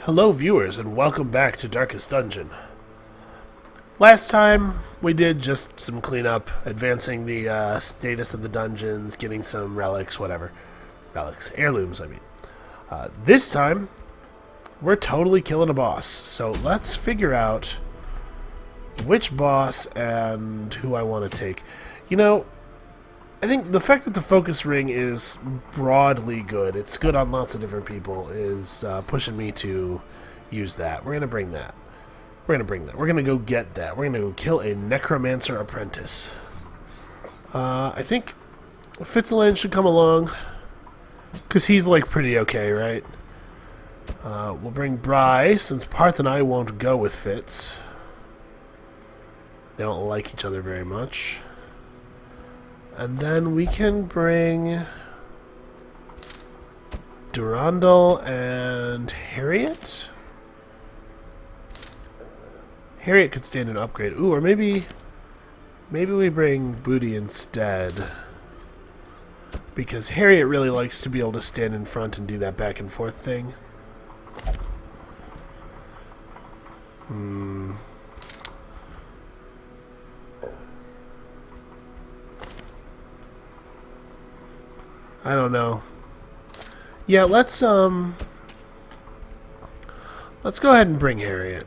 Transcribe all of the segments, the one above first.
Hello viewers and welcome back to Darkest Dungeon. Last time we did just some cleanup, advancing the status of the dungeons, getting some relics, whatever. Relics, heirlooms I mean. This time we're totally killing a boss, so let's figure out which boss and who I want to take. You know, I think the fact that the focus ring is broadly good, it's good on lots of different people, is pushing me to use that. We're going to bring that. We're going to bring that. We're going to go get that. We're going to go kill a Necromancer Apprentice. I think Fitzalan should come along, because he's like pretty okay, right? We'll bring Bry, since Parth and I won't go with Fitz. They don't like each other very much. And then we can bring Durandal and Harriet. Harriet could stand an upgrade. Ooh, or maybe we bring Booty instead. Because Harriet really likes to be able to stand in front and do that back and forth thing. I don't know. Yeah, let's go ahead and bring Harriet.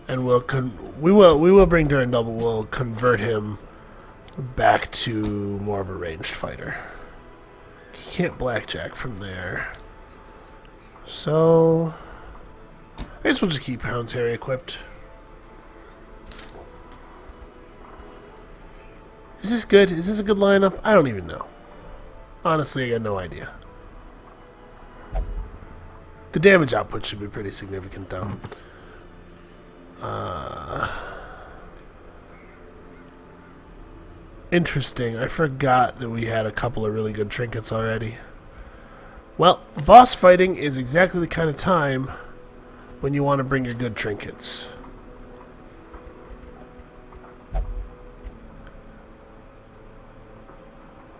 And we will bring Durandal, but we'll convert him back to more of a ranged fighter. He can't blackjack from there. So I guess we'll just keep Hound's Harry equipped. Is this good? Is this a good lineup? I don't even know. Honestly, I got no idea. The damage output should be pretty significant, though. Interesting. I forgot that we had a couple of really good trinkets already. Well, boss fighting is exactly the kind of time when you want to bring your good trinkets.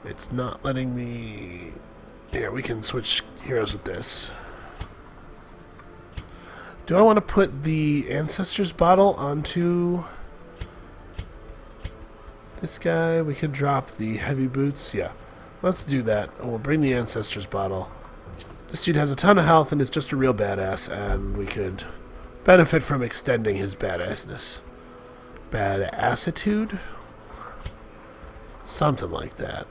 It's not letting me... Here, we can switch heroes with this. Do I want to put the Ancestors bottle onto this guy? We could drop the heavy boots. Yeah, let's do that. And we'll bring the Ancestors bottle. This dude has a ton of health and is just a real badass, and we could benefit from extending his badassness. Badassitude? Something like that.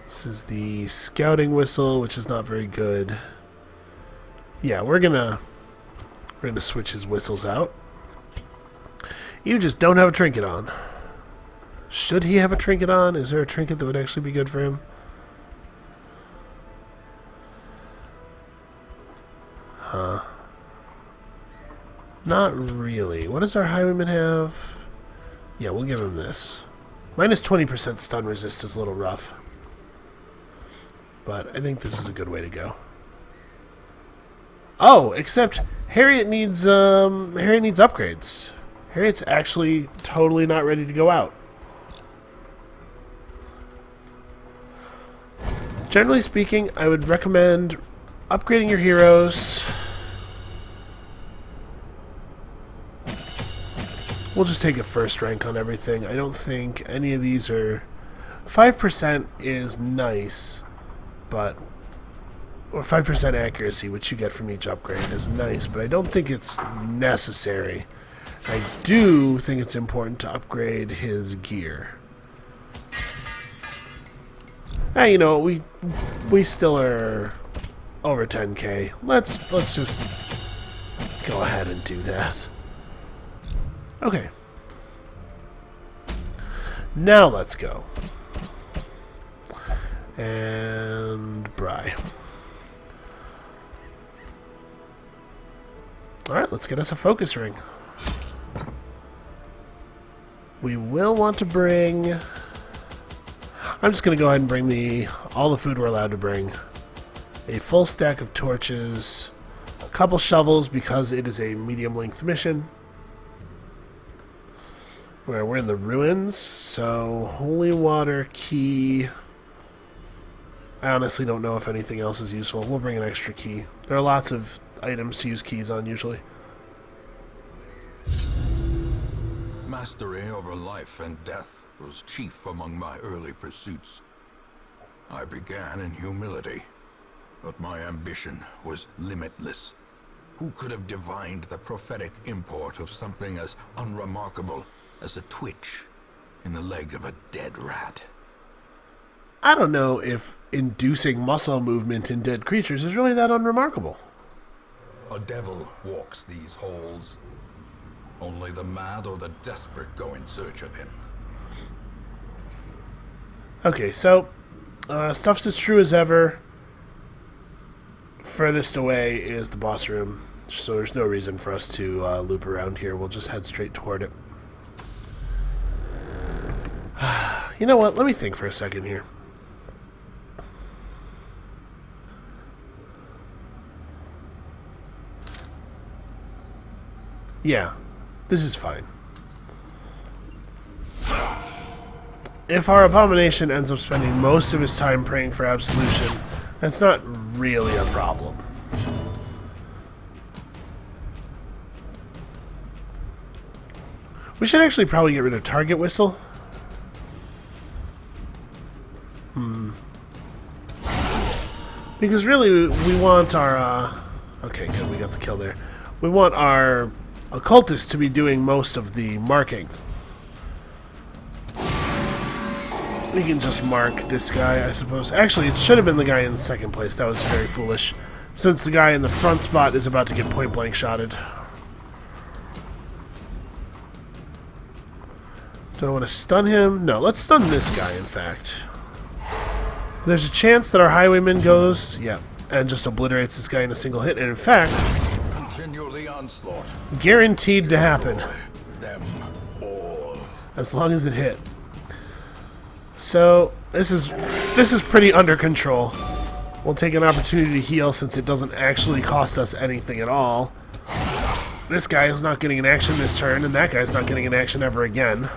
This is the scouting whistle, which is not very good. Yeah, we're gonna switch his whistles out. You just don't have a trinket on. Should he have a trinket on? Is there a trinket that would actually be good for him? Huh. Not really. What does our highwayman have? Yeah, we'll give him this. Minus 20% stun resist is a little rough. But I think this is a good way to go. Oh, except Harriet needs upgrades. Harriet's actually totally not ready to go out. Generally speaking, I would recommend upgrading your heroes. We'll just take a first rank on everything. I don't think any of these are... 5% is nice, but... Or 5% accuracy, which you get from each upgrade, is nice, but I don't think it's necessary. I do think it's important to upgrade his gear. You know, we still are over 10k. Let's just go ahead and do that. Okay. Now let's go. And Bry. Alright, let's get us a focus ring. We will want to bring... I'm just going to go ahead and bring all the food we're allowed to bring. A full stack of torches, a couple shovels because it is a medium-length mission. We're in the ruins, so holy water, key, I honestly don't know if anything else is useful. We'll bring an extra key. There are lots of items to use keys on, usually. Mastery over life and death was chief among my early pursuits. I began in humility, but my ambition was limitless. Who could have divined the prophetic import of something as unremarkable as a twitch in the leg of a dead rat? I don't know if inducing muscle movement in dead creatures is really that unremarkable. A devil walks these halls. Only the mad or the desperate go in search of him. Okay, so stuff's as true as ever. Furthest away is the boss room, so there's no reason for us to loop around here. We'll just head straight toward it. You know what? Let me think for a second here. Yeah, this is fine. If our abomination ends up spending most of his time praying for absolution, that's not really a problem. We should actually probably get rid of target whistle. Because really, we want our... okay, good, we got the kill there. We want our occultist to be doing most of the marking. We can just mark this guy, I suppose. Actually, it should have been the guy in second place. That was very foolish, since the guy in the front spot is about to get point-blank shotted. Do I want to stun him? No, let's stun this guy, in fact. There's a chance that our highwayman goes, yeah, and just obliterates this guy in a single hit. And in fact, Continue the onslaught. guaranteed to happen. Them all. As long as it hit. So, this is pretty under control. We'll take an opportunity to heal since it doesn't actually cost us anything at all. This guy is not getting an action this turn, and that guy's not getting an action ever again.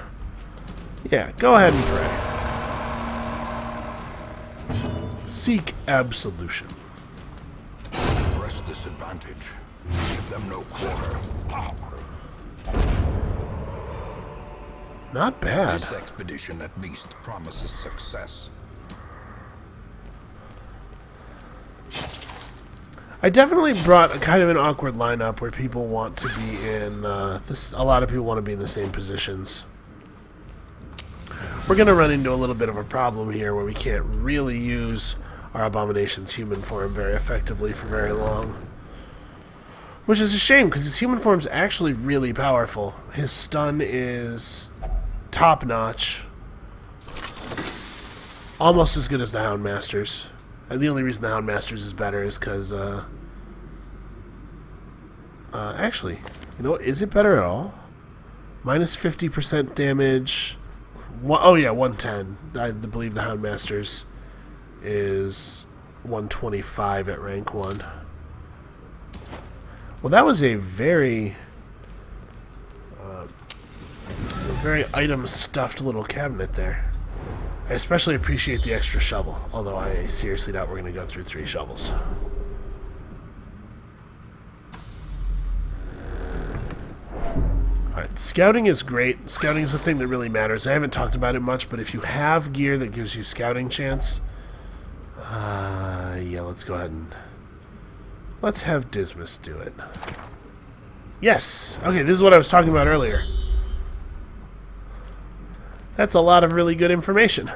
Yeah, go ahead and pray. Seek absolution. Press this advantage. Give them no quarter. Not bad. This expedition at least promises success. I definitely brought a kind of an awkward lineup where people want to be in this. A lot of people want to be in the same positions. We're going to run into a little bit of a problem here where we can't really use our abomination's human form very effectively for very long. Which is a shame, because his human form's actually really powerful. His stun is top-notch. Almost as good as the Houndmaster's. And the only reason the Houndmaster's is better is because, actually, you know what? Is it better at all? Minus 50% damage. Oh yeah, 110. I believe the Houndmaster's is 125 at rank 1. Well, that was a very item-stuffed little cabinet there. I especially appreciate the extra shovel, although I seriously doubt we're going to go through 3 shovels. Alright, scouting is great. Scouting is the thing that really matters. I haven't talked about it much, but if you have gear that gives you scouting chance, yeah, let's go ahead and... let's have Dismas do it. Yes! Okay, this is what I was talking about earlier. That's a lot of really good information.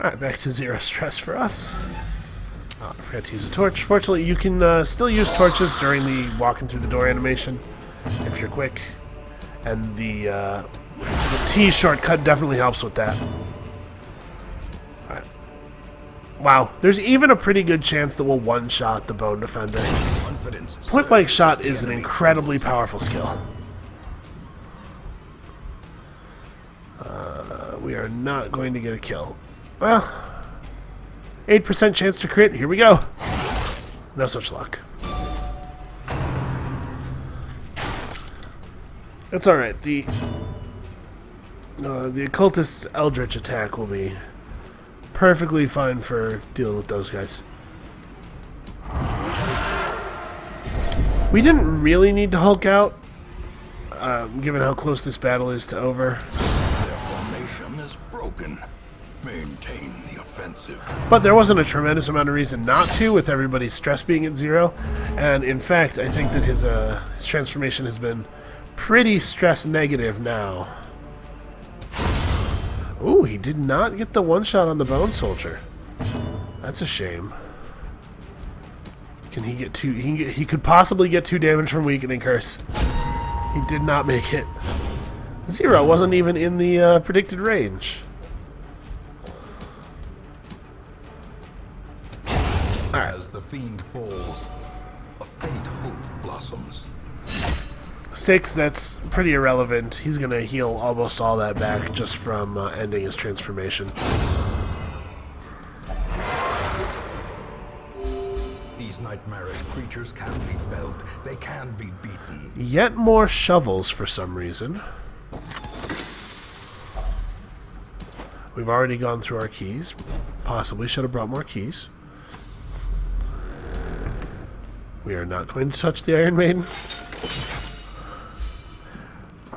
Alright, back to 0 stress for us. Oh, I forgot to use a torch. Fortunately, you can still use torches during the walking through the door animation, if you're quick. And the T shortcut definitely helps with that. Alright. Wow, there's even a pretty good chance that we'll one-shot the Bone Defender. Point-blank shot is an incredibly powerful skill. We are not going to get a kill. Well, 8% chance to crit. Here we go. No such luck. It's alright. The The occultist's eldritch attack will be perfectly fine for dealing with those guys. We didn't really need to Hulk out, given how close this battle is to over. Their formation is broken. Maintain the offensive. But there wasn't a tremendous amount of reason not to, with everybody's stress being at 0. And in fact, I think that his transformation has been pretty stress negative now. Ooh, he did not get the one-shot on the Bone Soldier. That's a shame. Can he get 2? He could possibly get 2 damage from Weakening Curse. He did not make it. 0 wasn't even in the predicted range. As the fiend falls, a faint hope blossoms. 6, that's pretty irrelevant. He's going to heal almost all that back just from ending his transformation. These nightmarish creatures can be felled. They can be beaten. Yet more shovels for some reason. We've already gone through our keys. Possibly should have brought more keys. We are not going to touch the Iron Maiden.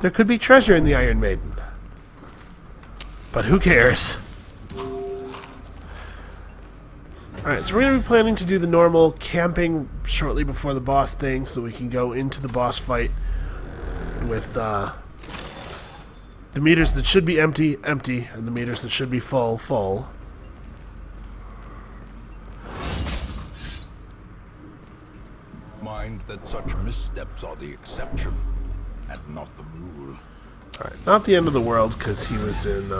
There could be treasure in the Iron Maiden. But who cares? Alright, so we're going to be planning to do the normal camping shortly before the boss thing so that we can go into the boss fight with the meters that should be empty, empty, and the meters that should be full, full. Mind that such missteps are the exception and not the rule. Alright, not the end of the world because he was in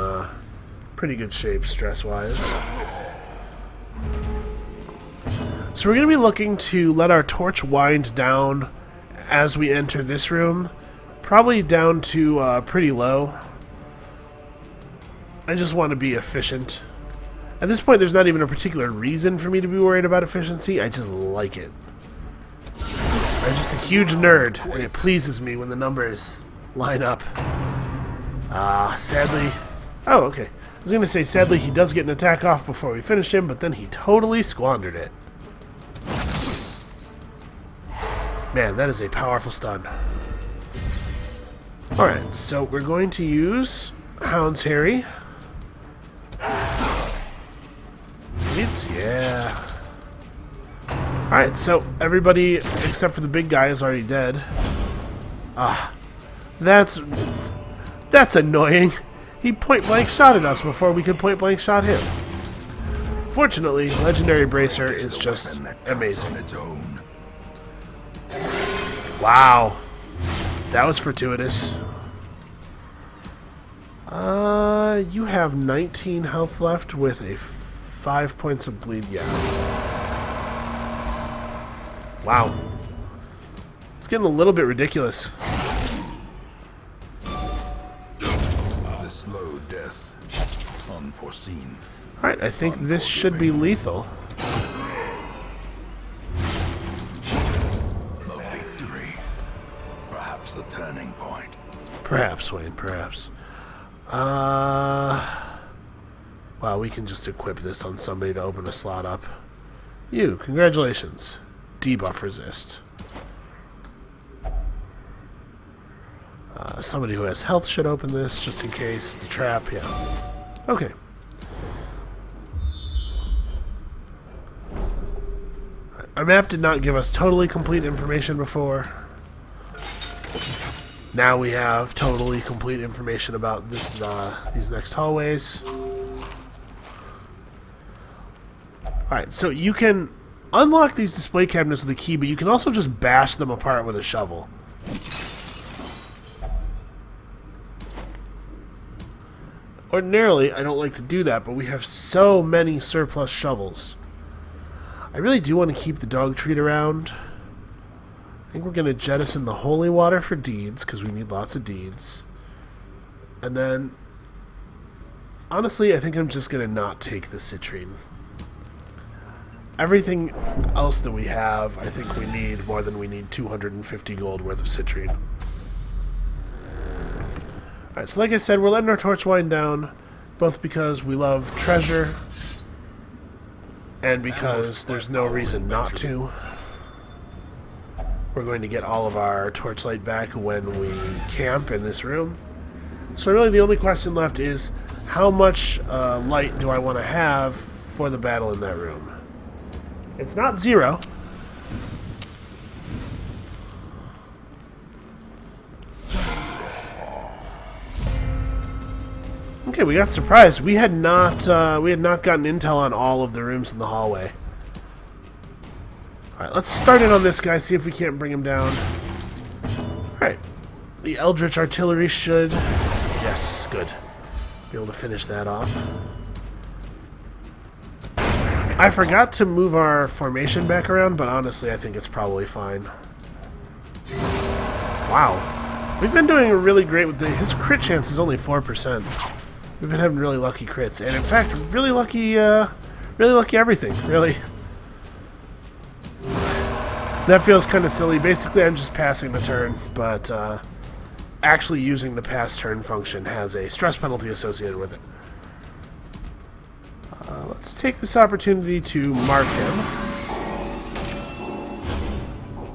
pretty good shape stress-wise. So we're going to be looking to let our torch wind down as we enter this room. Probably down to pretty low. I just want to be efficient. At this point, there's not even a particular reason for me to be worried about efficiency. I just like it. I'm just a huge nerd, and it pleases me when the numbers line up. Sadly... Oh, okay. I was going to say, sadly, he does get an attack off before we finish him, but then he totally squandered it. Man, that is a powerful stun. Alright, so we're going to use Hound's Harry. It's, yeah. Alright, so everybody except for the big guy is already dead. That's annoying. He point-blank shot at us before we could point-blank shot him. Fortunately, Legendary Bracer is just amazing. Wow. That was fortuitous. You have 19 health left with a 5 points of bleed, yeah. Wow. It's getting a little bit ridiculous. The slow death, unforeseen. Alright, I think this should be lethal. A victory. Perhaps the turning point. Perhaps, Wayne, perhaps. Wow, we can just equip this on somebody to open a slot up. You, congratulations. Debuff resist. Somebody who has health should open this, just in case. The trap, yeah. Okay. Our map did not give us totally complete information before. Now we have totally complete information about this, these next hallways. Alright, so you can unlock these display cabinets with a key, but you can also just bash them apart with a shovel. Ordinarily, I don't like to do that, but we have so many surplus shovels. I really do want to keep the dog treat around. I think we're going to jettison the holy water for deeds, because we need lots of deeds. And then, honestly, I think I'm just going to not take the citrine. Everything else that we have, I think we need more than we need 250 gold worth of citrine. Alright, so like I said, we're letting our torch wind down, both because we love treasure and because there's no reason not to. We're going to get all of our torchlight back when we camp in this room. So really the only question left is, how much light do I want to have for the battle in that room? It's not 0. Okay, we got surprised. We had not gotten intel on all of the rooms in the hallway. All right, let's start in on this guy. See if we can't bring him down. All right, the Eldritch Artillery should, yes, good, be able to finish that off. I forgot to move our formation back around, but honestly, I think it's probably fine. Wow, we've been doing really great with his crit chance is only 4%. We've been having really lucky crits, and in fact, really lucky everything, really. That feels kind of silly. Basically, I'm just passing the turn, but actually using the pass turn function has a stress penalty associated with it. Let's take this opportunity to mark him.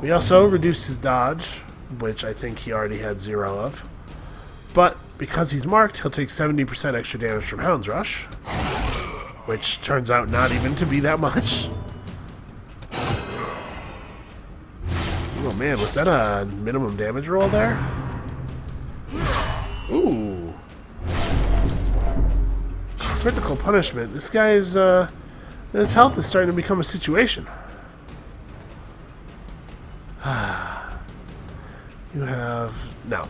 We also reduced his dodge, which I think he already had 0 of. But because he's marked, he'll take 70% extra damage from Hound's Rush, which turns out not even to be that much. Oh man, was that a minimum damage roll there? Ooh. Critical punishment. This guy's, his health is starting to become a situation. You have... no.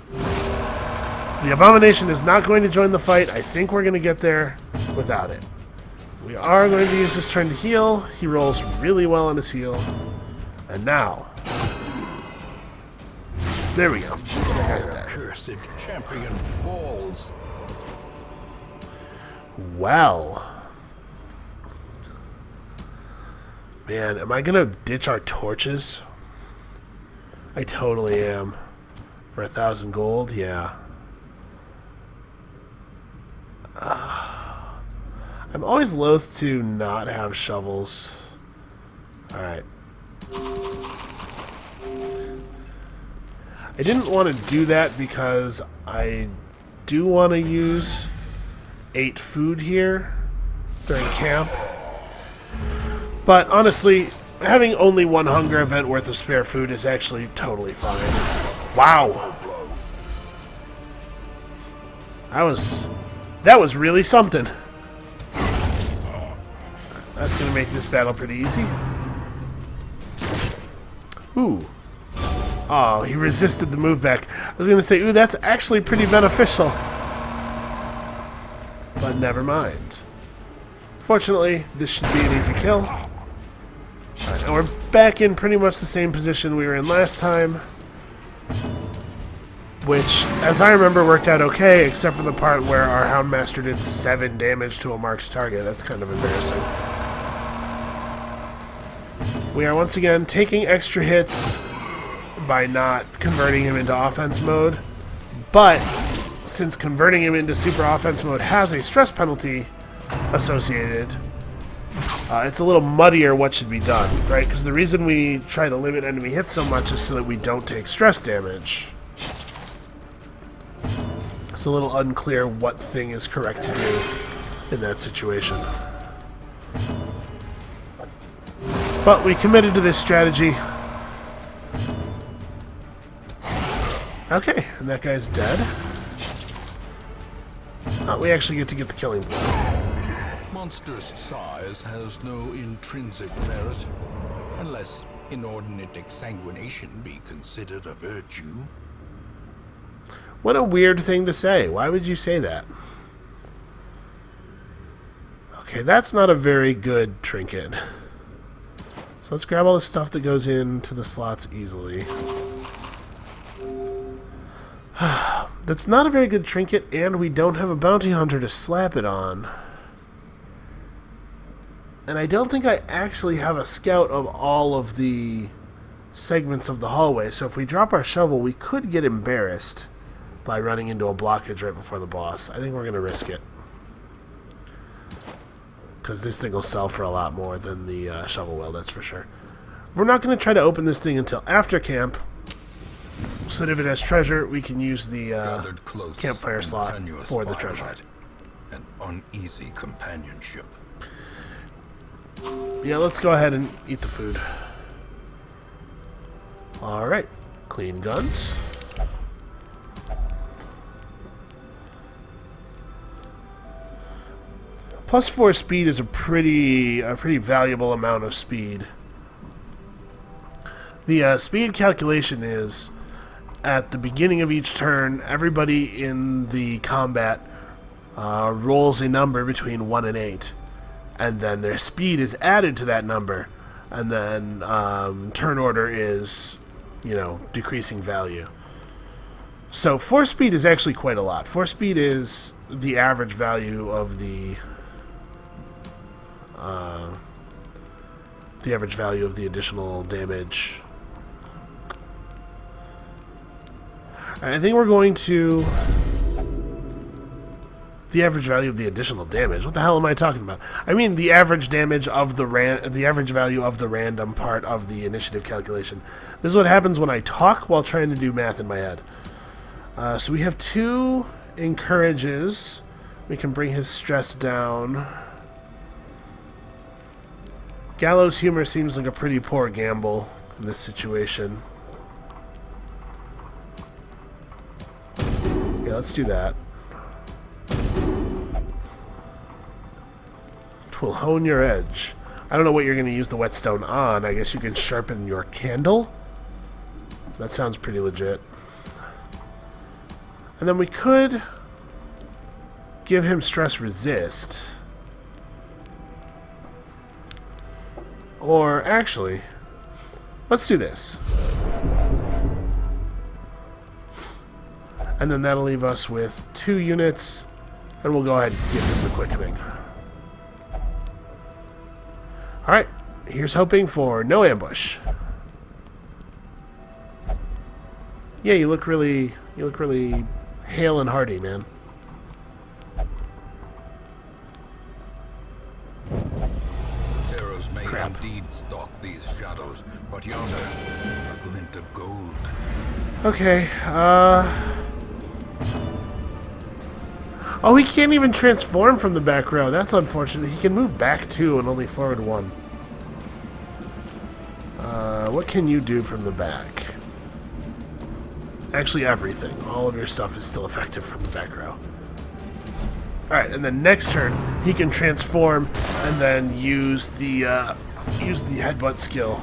The Abomination is not going to join the fight. I think we're going to get there without it. We are going to use this turn to heal. He rolls really well on his heal. And now... there we go. That guy's dead. Cursed champion falls. Well. Man, am I going to ditch our torches? I totally am. For 1,000 gold? Yeah. I'm always loath to not have shovels. Alright. I didn't want to do that because I do want to use 8 food here during camp. But honestly, having only 1 hunger event worth of spare food is actually totally fine. Wow. That was really something. That's going to make this battle pretty easy. Ooh. Oh, he resisted the move back. I was going to say, ooh, that's actually pretty beneficial. But never mind. Fortunately, this should be an easy kill. Alright, and we're back in pretty much the same position we were in last time. Which, as I remember, worked out okay, except for the part where our Houndmaster did 7 damage to a marked target. That's kind of embarrassing. We are once again taking extra hits by not converting him into offense mode. But, since converting him into super offense mode has a stress penalty associated, it's a little muddier what should be done, right? Because the reason we try to limit enemy hits so much is so that we don't take stress damage. It's a little unclear what thing is correct to do in that situation. But we committed to this strategy. Okay, and that guy's dead. We actually get to get the killing blow. Monstrous size has no intrinsic merit, unless inordinate exsanguination be considered a virtue. What a weird thing to say. Why would you say that? Okay, that's not a very good trinket. So let's grab all the stuff that goes into the slots easily. That's not a very good trinket, and we don't have a bounty hunter to slap it on. And I don't think I actually have a scout of all of the segments of the hallway, so if we drop our shovel, we could get embarrassed by running into a blockage right before the boss. I think we're going to risk it. Because this thing will sell for a lot more than the shovel wheel, that's for sure. We're not going to try to open this thing until after camp, so that if it has treasure, we can use the campfire slot for the treasure. An uneasy companionship. Yeah, let's go ahead and eat the food. Alright, clean guns. +4 speed is a pretty valuable amount of speed. The speed calculation is, at the beginning of each turn, everybody in the combat rolls a number between 1 and 8. And then their speed is added to that number. And then turn order is, decreasing value. So 4 speed is actually quite a lot. 4 speed is the average value of the additional damage. I think we're going to... The average value of the additional damage. What the hell am I talking about? I mean the average damage of the average value of the random part of the initiative calculation. This is what happens when I talk while trying to do math in my head. So we have 2 encourages. We can bring his stress down. Gallows humor seems like a pretty poor gamble in this situation. Yeah, let's do that. Twill hone your edge. I don't know what you're going to use the whetstone on. I guess you can sharpen your candle? That sounds pretty legit. And then we could give him stress resist. Or, actually, let's do this. And then that'll leave us with 2 units, and we'll go ahead and give him the quickening. Alright, here's hoping for no ambush. Yeah, you look really hale and hearty, man. Terrors may indeed stalk these shadows, but yonder, a glint of gold. Okay, Oh, he can't even transform from the back row. That's unfortunate. He can move back 2 and only forward 1. What can you do from the back? Actually, everything. All of your stuff is still effective from the back row. Alright, and then next turn, he can transform and then use the headbutt skill.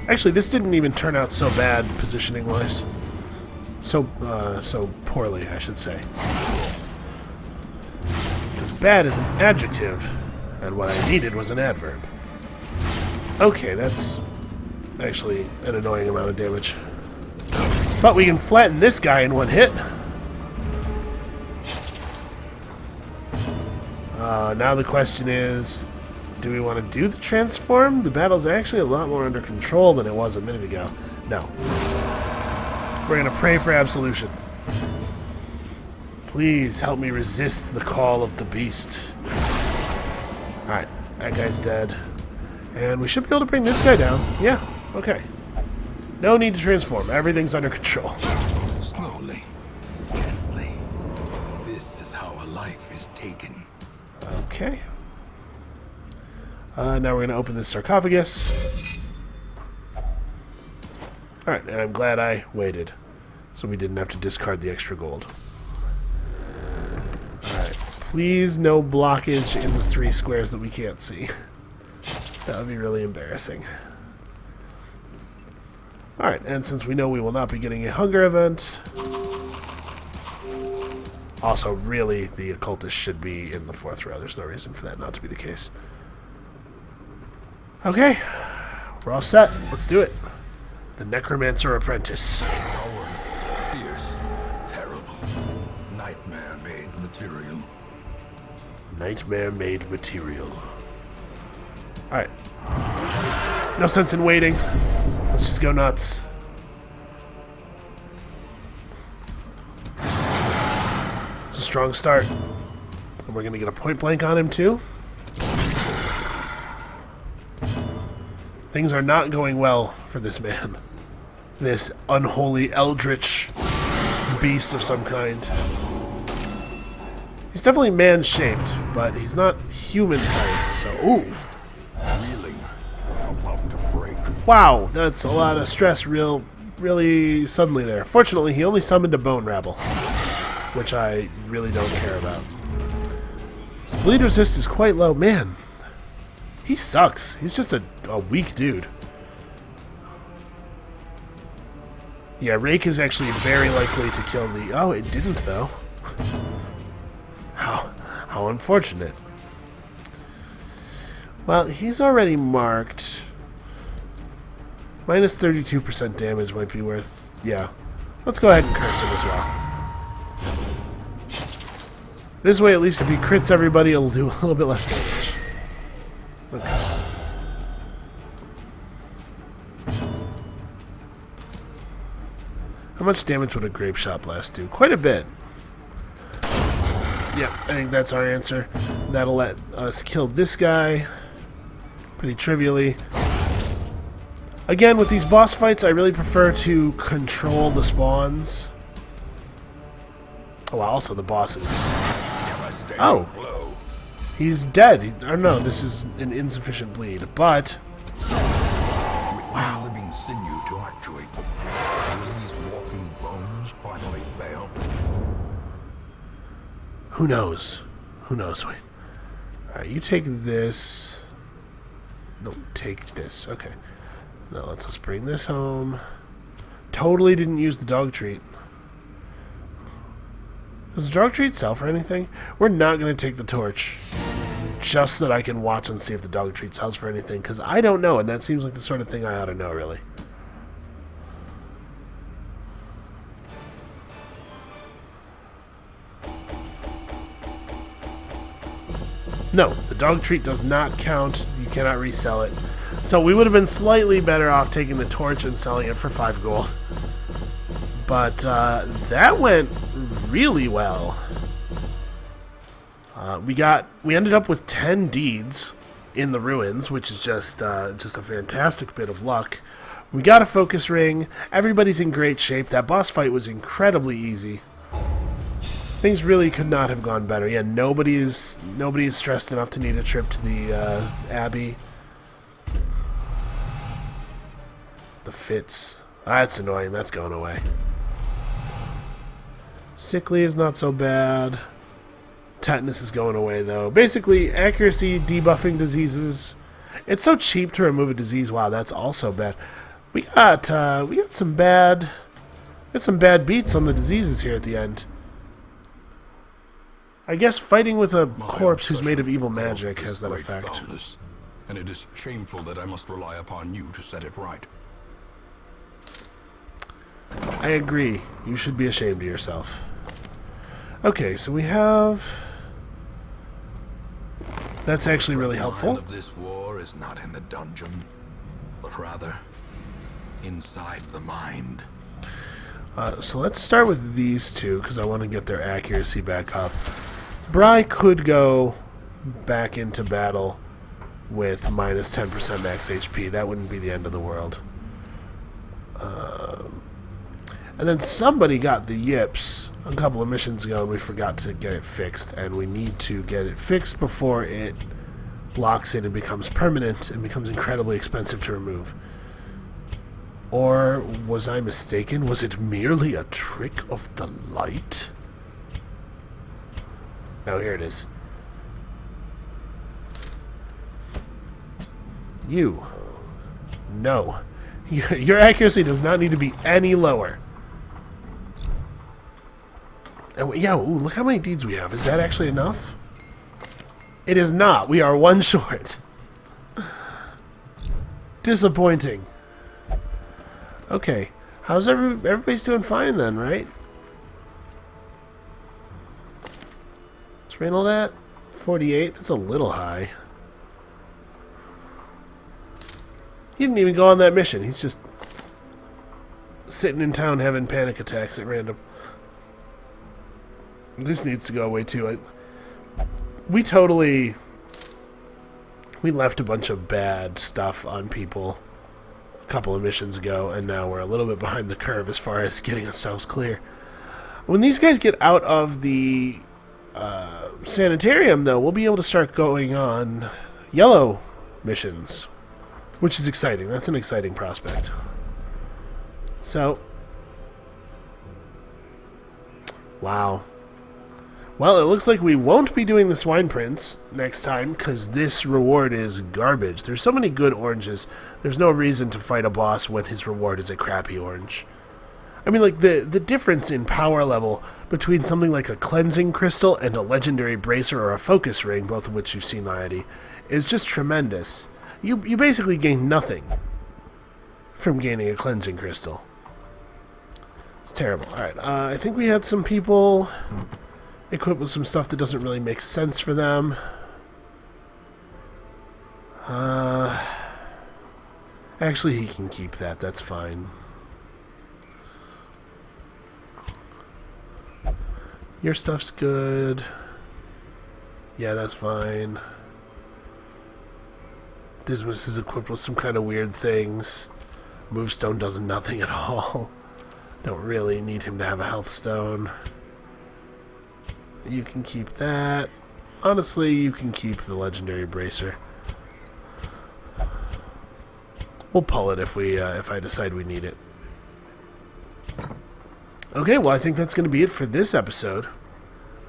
Actually, this didn't even turn out so bad positioning-wise. So poorly, I should say. Because bad is an adjective, and what I needed was an adverb. Okay, that's actually an annoying amount of damage. But we can flatten this guy in 1 hit. Now the question is, do we want to do the transform? The battle's actually a lot more under control than it was a minute ago. No. We're going to pray for absolution. Please help me resist the call of the beast. Alright, that guy's dead. And we should be able to bring this guy down. Yeah, okay. No need to transform. Everything's under control. Slowly, gently. This is how a life is taken. Okay. Now we're going to open this sarcophagus. Alright, and I'm glad I waited, so we didn't have to discard the extra gold. Alright, please no blockage in the 3 squares that we can't see. That would be really embarrassing. Alright, and since we know we will not be getting a hunger event... Also, really, the occultist should be in the 4th row. There's no reason for that not to be the case. Okay, we're all set. Let's do it. The Necromancer Apprentice. Power, fierce, terrible, nightmare-made material. Nightmare-made material. Alright. No sense in waiting. Let's just go nuts. It's a strong start. And we're going to get a point blank on him, too. Things are not going well for this man. This unholy eldritch beast of some kind. He's definitely man-shaped, but he's not human-type, so... Ooh! Reeling, about to break. Wow, that's a lot of stress really suddenly there. Fortunately, he only summoned a bone rabble, which I really don't care about. His bleed resist is quite low. Man, he sucks. He's just a weak dude. Yeah, Rake is actually very likely to kill the... Oh, it didn't, though. How unfortunate. Well, he's already marked. Minus 32% damage might be worth... Yeah. Let's go ahead and curse him as well. This way, at least if he crits everybody, it'll do a little bit less damage. Okay. How much damage would a grape shot blast do? Quite a bit. Yeah, I think that's our answer. That'll let us kill this guy pretty trivially. Again, with these boss fights, I really prefer to control the spawns. Oh, also the bosses. Oh, he's dead. Or no, this is an insufficient bleed. But wow, living sinew to actuate. Will these walking bones finally fail? Who knows? Who knows? Wait. Alright, you take this. No, take this. Okay. Now let's bring this home. Totally didn't use the dog treat. Does the dog treat sell for anything? We're not going to take the torch. Just so that I can watch and see if the dog treat sells for anything. Because I don't know, and that seems like the sort of thing I ought to know, really. No, the dog treat does not count. You cannot resell it. So we would have been slightly better off taking the torch and selling it for 5 gold. But that went really well. We ended up with 10 deeds in the ruins, which is just a fantastic bit of luck. We got a focus ring. Everybody's in great shape. That boss fight was incredibly easy. Things really could not have gone better. Yeah, nobody is stressed enough to need a trip to the Abbey. The fits. That's annoying. That's going away. Sickly is not so bad. Tetanus is going away, though. Basically, accuracy, debuffing diseases. It's so cheap to remove a disease. Wow, that's also bad. We got some bad beats on the diseases here at the end. I guess fighting with a corpse who's made of evil magic has that effect. Foulness, and it is shameful that I must rely upon you to set it right. I agree. You should be ashamed of yourself. Okay, so we have... That's actually really helpful. The of this war is not in the dungeon, but rather inside the mind. So let's start with these two, because I want to get their accuracy back up. Bry could go back into battle with minus 10% max HP. That wouldn't be the end of the world. And then somebody got the yips a couple of missions ago, and we forgot to get it fixed. And we need to get it fixed before it locks in and becomes permanent and becomes incredibly expensive to remove. Or was I mistaken? Was it merely a trick of the light? No, here it is. You. No. Your accuracy does not need to be any lower. And yeah, ooh, look how many deeds we have. Is that actually enough? It is not. We are 1 short. Disappointing. Okay. How's everybody's doing fine then, right? What's Reynold at? 48? That's a little high. He didn't even go on that mission. He's just sitting in town having panic attacks at random. This needs to go away too. We left a bunch of bad stuff on people a couple of missions ago, and now we're a little bit behind the curve as far as getting ourselves clear. When these guys get out of the sanitarium, though, we'll be able to start going on yellow missions, which is exciting. That's an exciting prospect. So, wow. Well, it looks like we won't be doing the Swine Prince next time, because this reward is garbage. There's so many good oranges. There's no reason to fight a boss when his reward is a crappy orange. I mean, like, the difference in power level between something like a cleansing crystal and a legendary bracer or a focus ring, both of which you've seen already, is just tremendous. You basically gain nothing from gaining a cleansing crystal. It's terrible. Alright, I think we had some people equipped with some stuff that doesn't really make sense for them. Actually, he can keep that. That's fine. Your stuff's good. Yeah, that's fine. Dismas is equipped with some kind of weird things. Movestone does nothing at all. Don't really need him to have a health stone. You can keep that. Honestly, you can keep the legendary bracer. We'll pull it if I decide we need it. Okay, well, I think that's going to be it for this episode.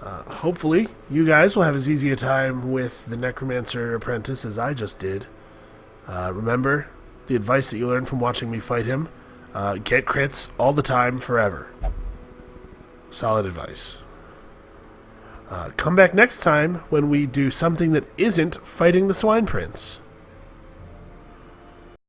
Hopefully, you guys will have as easy a time with the Necromancer Apprentice as I just did. Remember the advice that you learned from watching me fight him. Get crits all the time, forever. Solid advice. Come back next time when we do something that isn't fighting the Swine Prince.